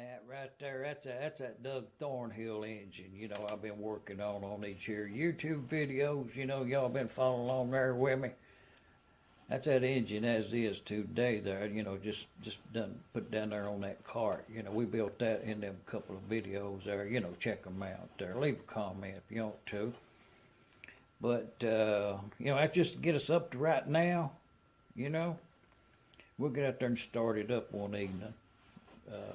That right there, that's that Doug Thornhill engine, I've been working on these here YouTube videos, y'all been following along there with me. That's that engine as is today there, just done put down there on that cart. We built that in them couple of videos there, check them out there. Leave a comment if you want to. But, that's just to get us up to right now, we'll get out there and start it up one evening.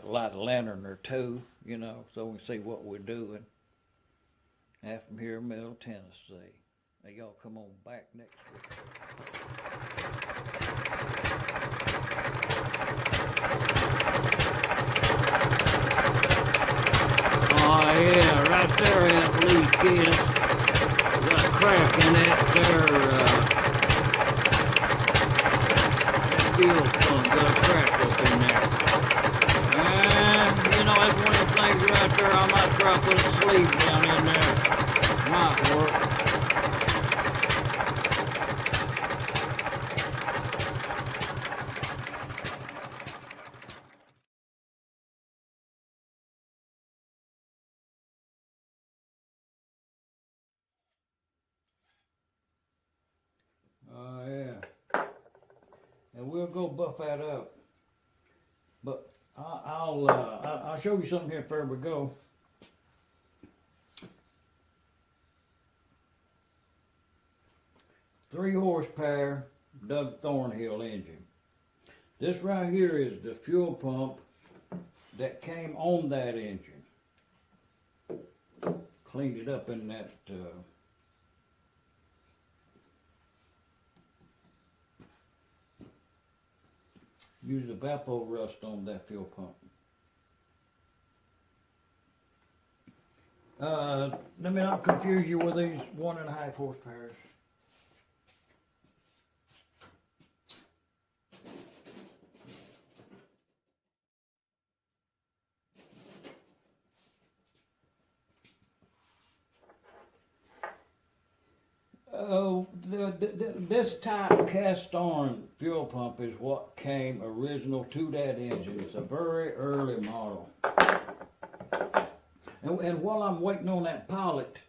Light a lantern or two, so we can see what we're doing. Half from here in Middle Tennessee. Now y'all come on back next week. Oh yeah, right there that leak is. Got a crack in that fuel pump. Got a crack up in there. That's one of the things right there. I might try to put a sleeve down in there. Might work. Oh, yeah. And we'll go buff that up. But I'll show you something here before we go. Three horsepower Doug Thornhill engine. This right here is the fuel pump that came on that engine. Cleaned it up in that used evapor rust on that fuel pump. Let me not confuse you with these 1.5 horsepowers. This type cast iron fuel pump is what came original to that engine. It's a very early model. And while I'm waiting on that pilot,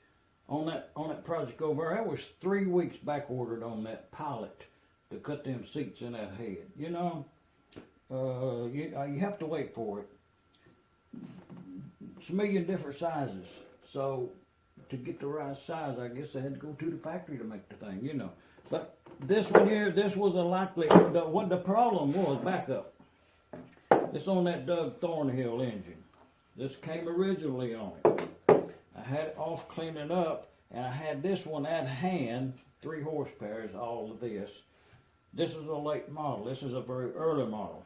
on that project over there, I was 3 weeks back ordered on that pilot to cut them seats in that head. You have to wait for it. It's a million different sizes, so to get the right size, I guess I had to go to the factory to make the thing, But this one here, this was a likely, what the problem was, back up. It's on that Doug Thornhill engine. This came originally on it. I had it off cleaning up, and I had this one at hand, 3 horsepower is all of this. This is a late model. This is a very early model.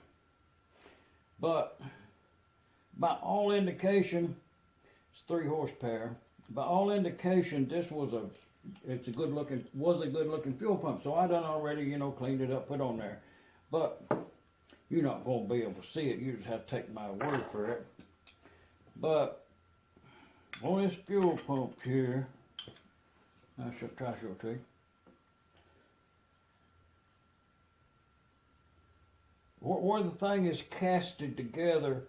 But by all indication, it's 3 horsepower. By all indication, this was a good looking fuel pump. So I done already, cleaned it up, put on there. But you're not going to be able to see it. You just have to take my word for it. But on this fuel pump here, I shall try to show it to you. Where the thing is casted together,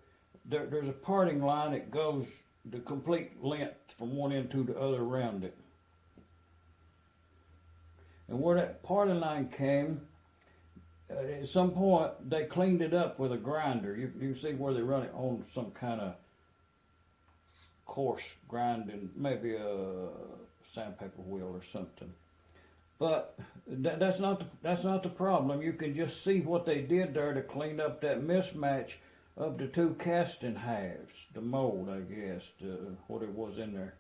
there's a parting line that goes the complete length from one end to the other around it. And where that parting line came, at some point they cleaned it up with a grinder. You see where they run it on some kind of coarse grinding, maybe a sandpaper wheel or something. But that's not the problem. You can just see what they did there to clean up that mismatch of the 2 casting halves, the mold, I guess, what it was in there.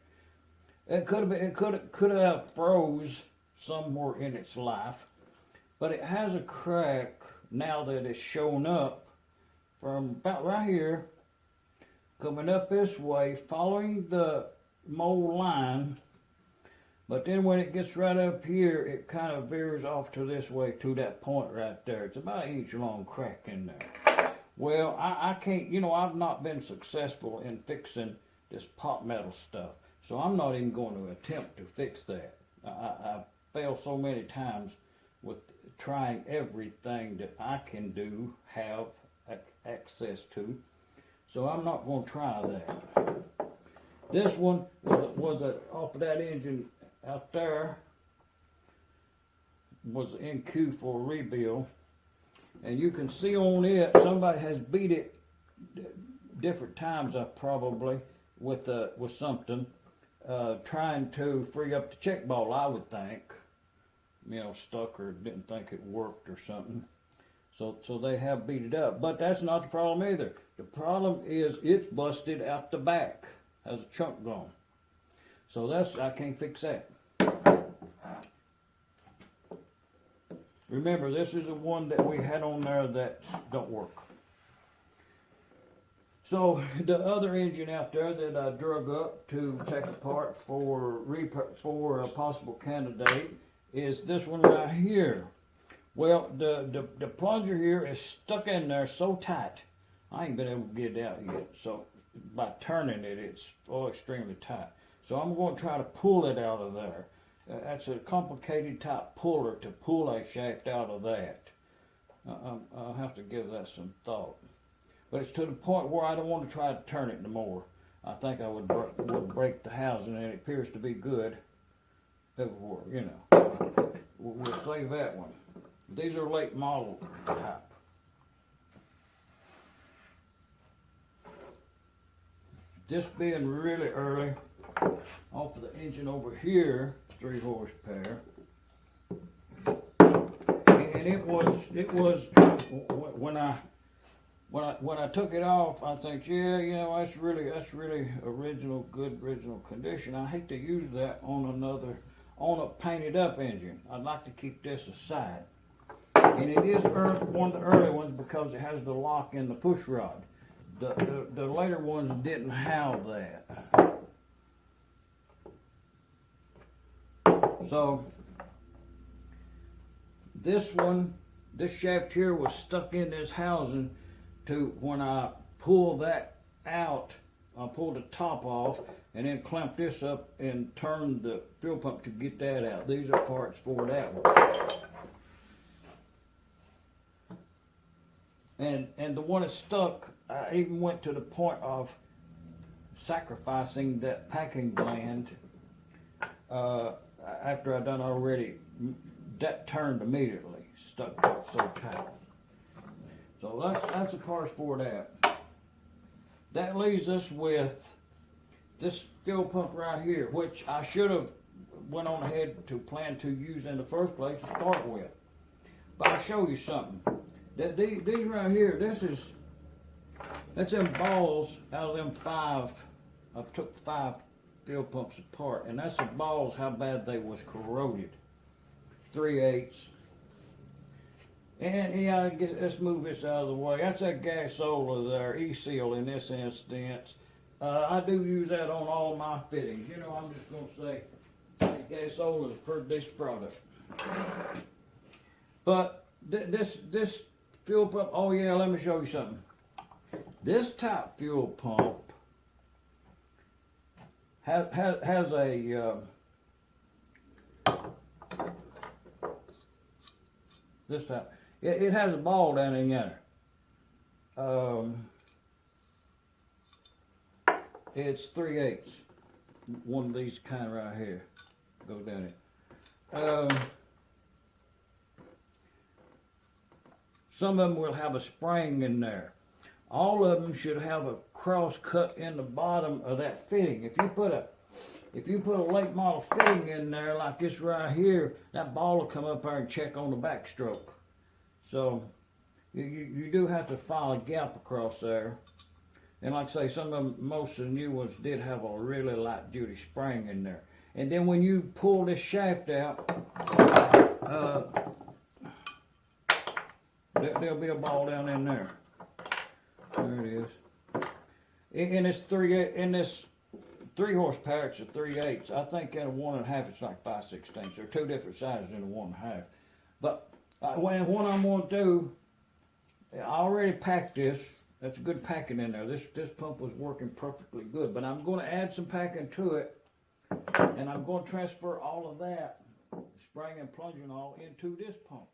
It could have froze somewhere in its life, but it has a crack now that it's shown up from about right here, coming up this way, following the mold line. But then when it gets right up here, it kind of veers off to this way, to that point right there. It's about an inch long crack in there. Well, I can't, I've not been successful in fixing this pot metal stuff. So I'm not even going to attempt to fix that. I've failed so many times with trying everything that I can do, have access to. So I'm not going to try that. This one was off of that engine out there, was in queue for a rebuild. And you can see on it, somebody has beat it different times, probably, with something, trying to free up the check ball, I would think. Stuck or didn't think it worked or something. So they have beat it up. But that's not the problem either. The problem is it's busted out the back. Has a chunk gone. So I can't fix that. Remember, this is the one that we had on there that don't work. So the other engine out there that I drug up to take apart for a possible candidate is this one right here. Well, the plunger here is stuck in there so tight. I ain't been able to get it out yet. So by turning it, it's extremely tight. So I'm going to try to pull it out of there. That's a complicated type puller to pull a shaft out of that. I'll have to give that some thought. But it's to the point where I don't want to try to turn it no more. I think I would break the housing, and it appears to be good everywhere, So we'll save that one. These are late model type. This being really early, off of the engine over here, 3 horsepower, and it was when I took it off, I think, that's really good original condition. I hate to use that on a painted up engine. I'd like to keep this aside, and it is one of the early ones because it has the lock and the push rod. The later ones didn't have that. So this shaft here was stuck in this housing to when I pull that out, I pulled the top off and then clamped this up and turned the fuel pump to get that out. These are parts for that one. And the one that's stuck, I even went to the point of sacrificing that packing gland after I done already. That turned immediately, stuck so tight. So that's the parts for that. That leaves us with this fuel pump right here, which I should have went on ahead to plan to use in the first place to start with. But I'll show you something. These right here, that's them balls out of them 5. I took 5 fuel pumps apart, and that's the balls how bad they was corroded. 3/8. And I guess let's move this out of the way. That's that gasola there, E-seal in this instance. I do use that on all my fittings. I'm just going to say gasola is per this product. But this fuel pump, let me show you something. This type fuel pump has a this type. It has a ball down in there. It's 3/8. One of these kind right here. Go down it. Some of them will have a spring in there. All of them should have a cross cut in the bottom of that fitting. If you put a late model fitting in there like this right here, that ball will come up there and check on the backstroke. So you do have to file a gap across there. And like I say, most of the new ones did have a really light duty spring in there. And then when you pull this shaft out, there'll be a ball down in there. There it is. In this 3 horsepower, it's a 3/8. I think in a 1.5, it's like 5/16. They're 2 different sizes in a 1.5. But what I'm going to do, I already packed this. That's good packing in there. This pump was working perfectly good. But I'm going to add some packing to it, and I'm going to transfer all of that, spring and plunging all, into this pump.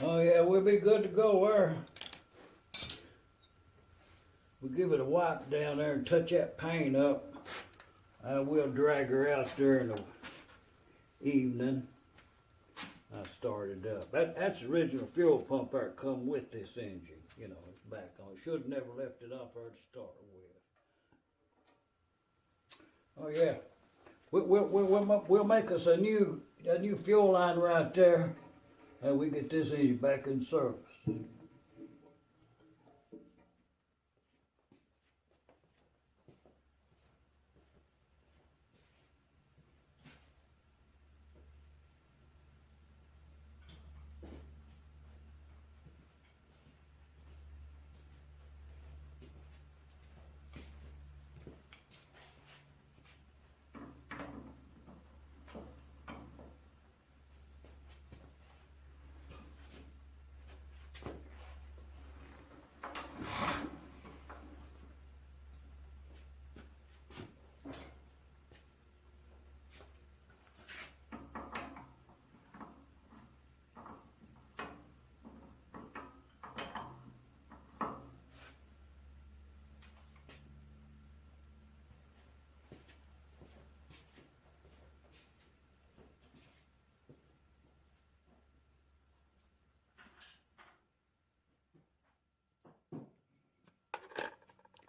Oh yeah, we'll be good to go there. We'll give it a wipe down there and touch that paint up. We'll drag her out there in the evening. I started up. That's the original fuel pump there come with this engine. You know, it's back on. Should have never left it off there to start with. Oh yeah, we'll make us a new fuel line right there, and we get this engine back in service.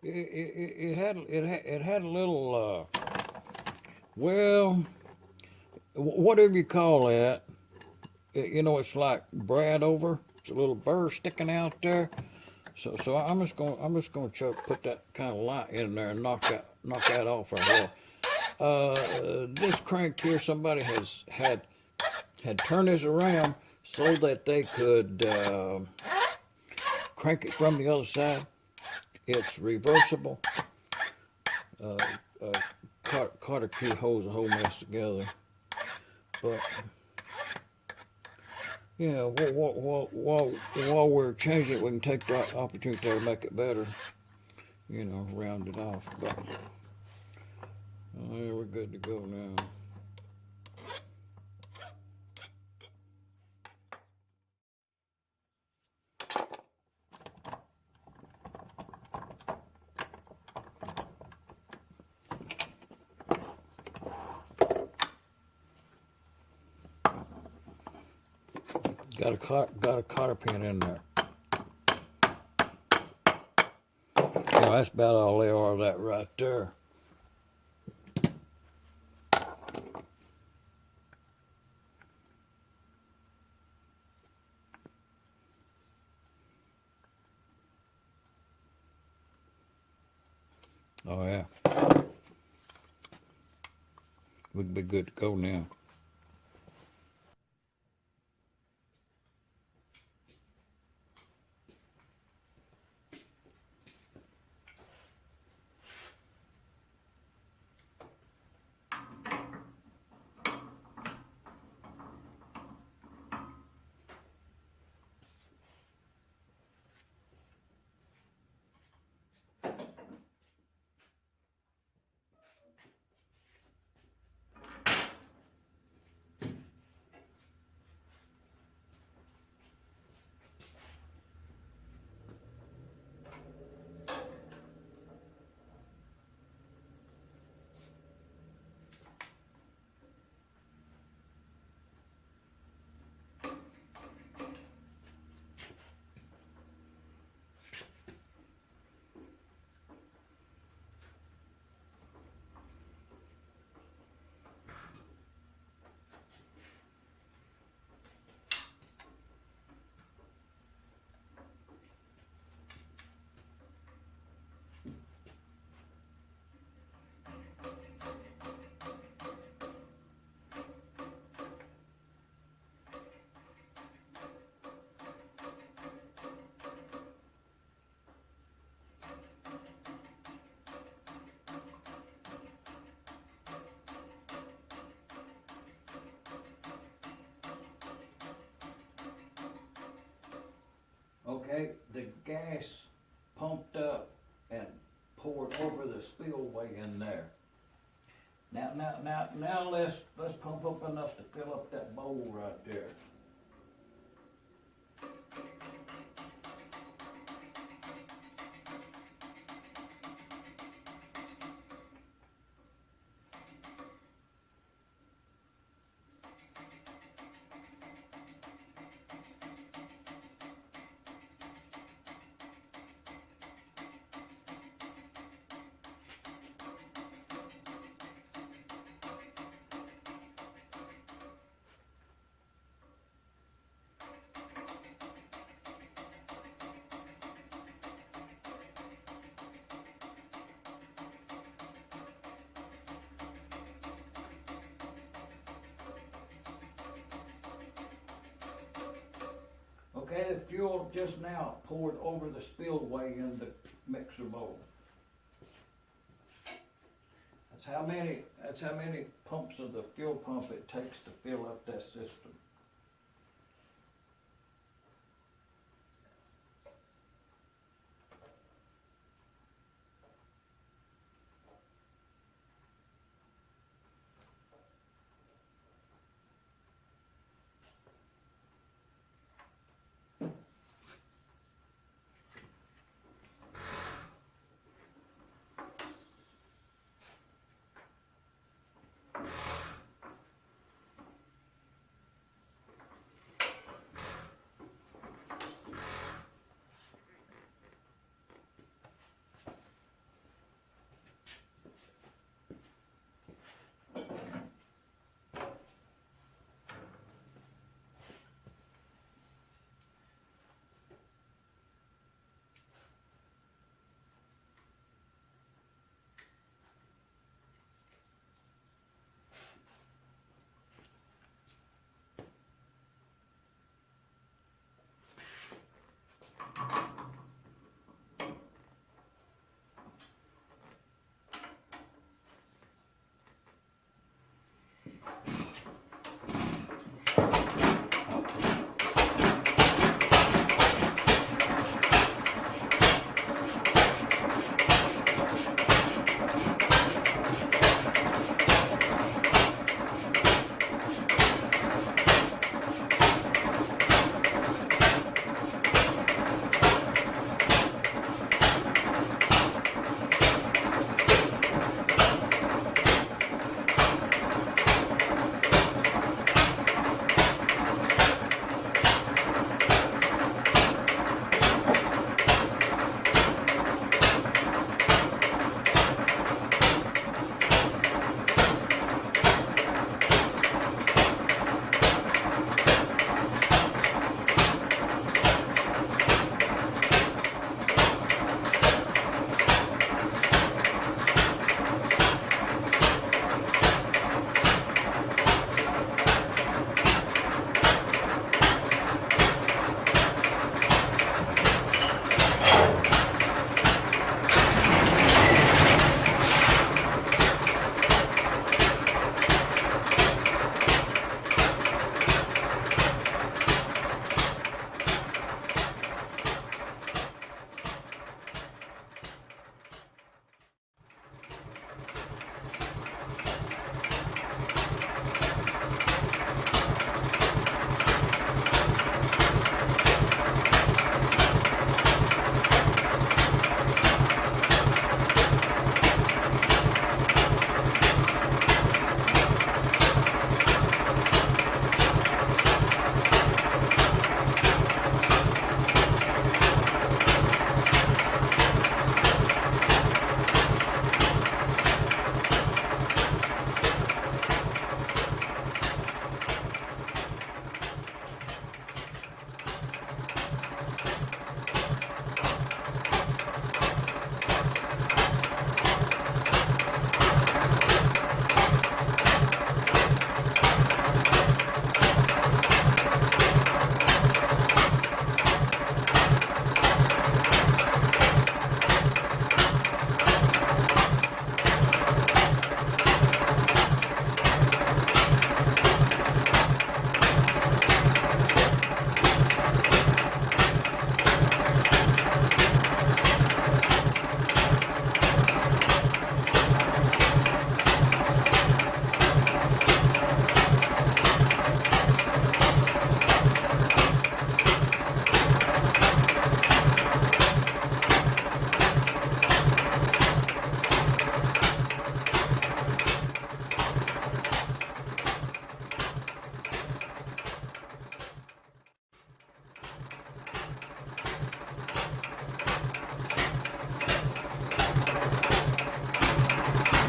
It had a little well, whatever you call that. You know, it's like brad over. It's a little burr sticking out there. So I'm just gonna put that kind of light in there and knock that off right there. This crank here, somebody had turned this around so that they could crank it from the other side. It's reversible. Carter key holds the whole mess together. But you know, while we're changing it, we can take the opportunity to make it better. You know, round it off. But yeah, we're good to go now. Got a cotter pin in there. You know, that's about all they are of that right there. Oh yeah. We'd be good to go now. Okay, the gas pumped up and poured over the spillway in there. Now let's pump up enough to fill up that bowl right there. Okay, the fuel just now poured over the spillway in the mixer bowl. That's how many pumps of the fuel pump it takes to fill up that system.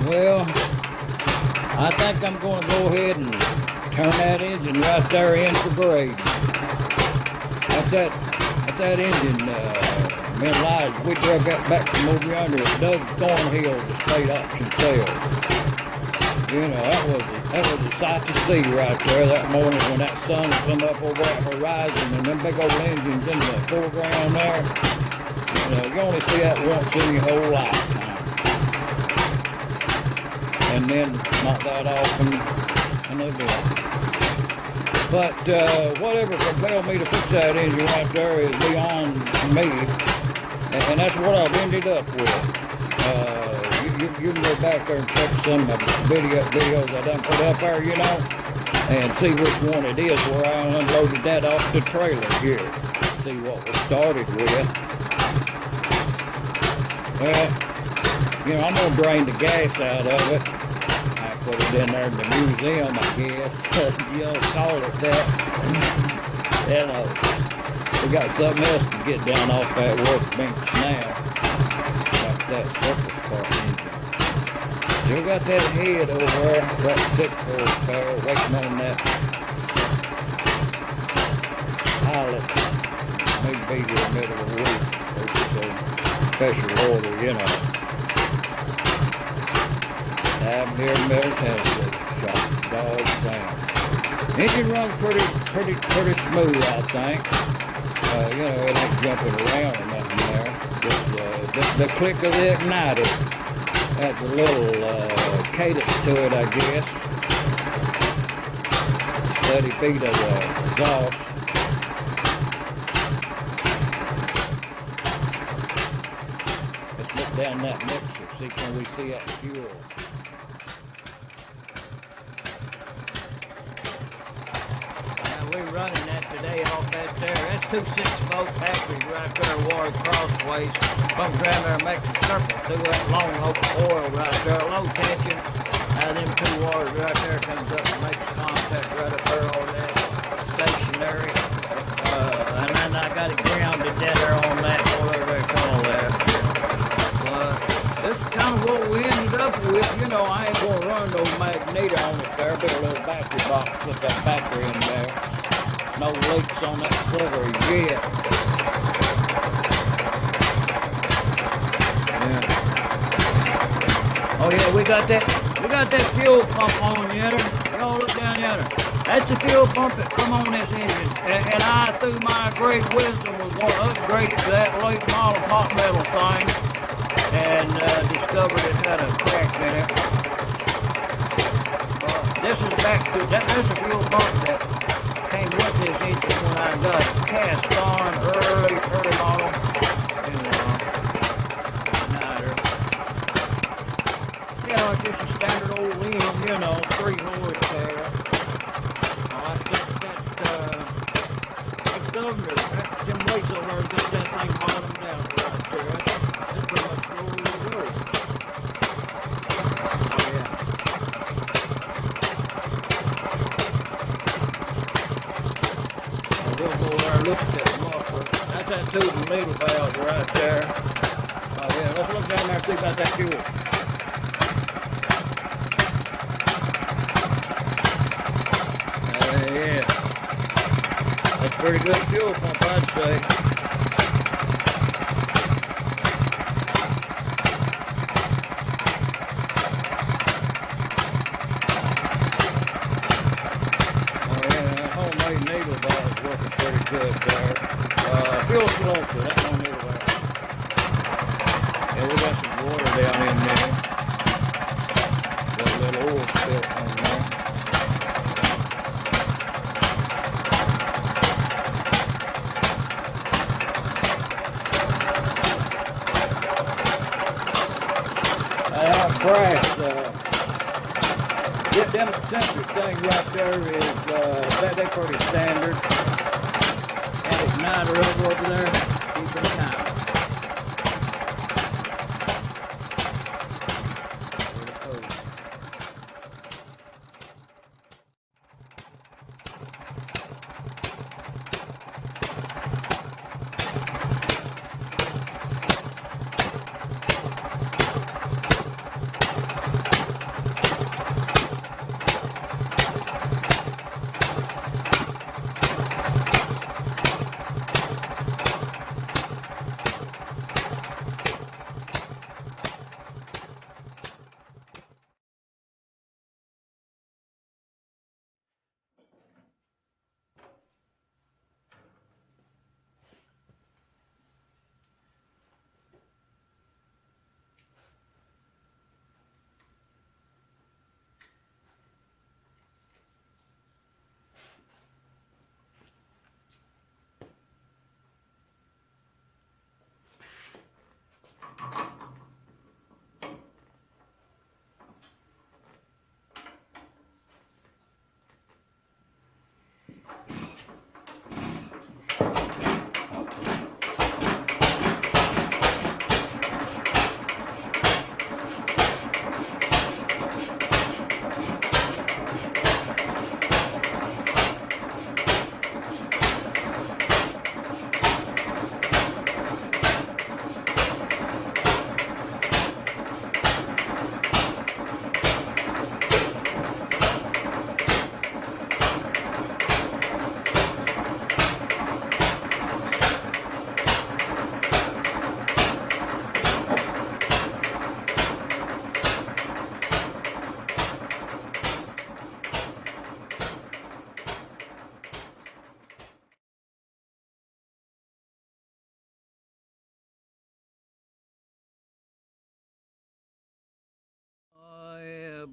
Well, I think I'm going to go ahead and turn that engine right there in for grade. That's that engine, me and Elijah, we drug that back from over yonder at Doug Thornhill, the state auction sale. You know, that was a sight to see right there that morning when that sun come up over that horizon and them big old engines in the foreground there. You know, you only see that once in your whole lifetime. And then not that often, and they do. But whatever compelled me to fix that engine right there is beyond me, and that's what I've ended up with. You can go back there and check some of the videos I done put up there, you know, and see which one it is where I unloaded that off the trailer here. See what we started with. Well, you know, I'm going to drain the gas out of it. I put it in there in the museum, I guess. You know, call it that. You know, we got something else to get down off that workbench now. Like that surface part engine. Still got that head over there, that 6 horsepower, waiting on that pilot. Maybe be here in the middle of the week. So special order, you know. I'm here in Middle Tennessee. Shot dog sound. Engine runs pretty smooth, I think. You know, it ain't jumping around or nothing there. Just the click of the igniter. Adds a little cadence to it, I guess. Steady beat of the exhaust. Let's look down that mixer, see can we see that fuel. We're running that today off that there. That's 2 6-volt batteries right there, wired crossways. Comes around there and makes a circle through that long open oil right there, low tension. Them 2 wires right there comes up and makes contact right up there on that stationary. And then I got it grounded dead there on that, whatever they call that. But this is kind of what we ended up with. You know, I ain't going to run no magneto on it there, but a little battery box, put that battery in there. No leaks on that sliver yet. Yeah. Oh yeah, we got that fuel pump on yonder. Y'all look down yonder. That's the fuel pump that come on this engine. And I, through my great wisdom, was going to upgrade it to that late model pot metal thing, and discovered it had a crack in it. This is back to there's a fuel pump that came with this engine when I got it cast on early model. Igniter. You know, it's just a standard old limb, you know, 3 horsepower. That governor, them weights over there got that thing bottomed down right there. That's pretty much the way it goes. Look at that muffler. That's that tube and needle valve right there. Oh yeah, let's look down there and see about that fuel. Yeah. That's pretty good fuel pump, I'd say. Needle valve working pretty good there. Fuel selector, that's no needle valve. Yeah, we got some water down in there. Got a little oil spill on there. Brass, them eccentric thing right there is, they're pretty standard. That igniter over there, keeping time.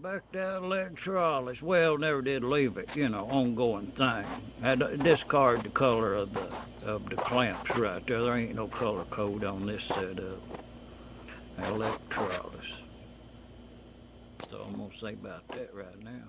Back to electrolysis. Well, never did leave it, you know, ongoing thing. Had to discard the color of the clamps right there. There ain't no color code on this setup. Electrolysis. So I'm gonna say about that right now.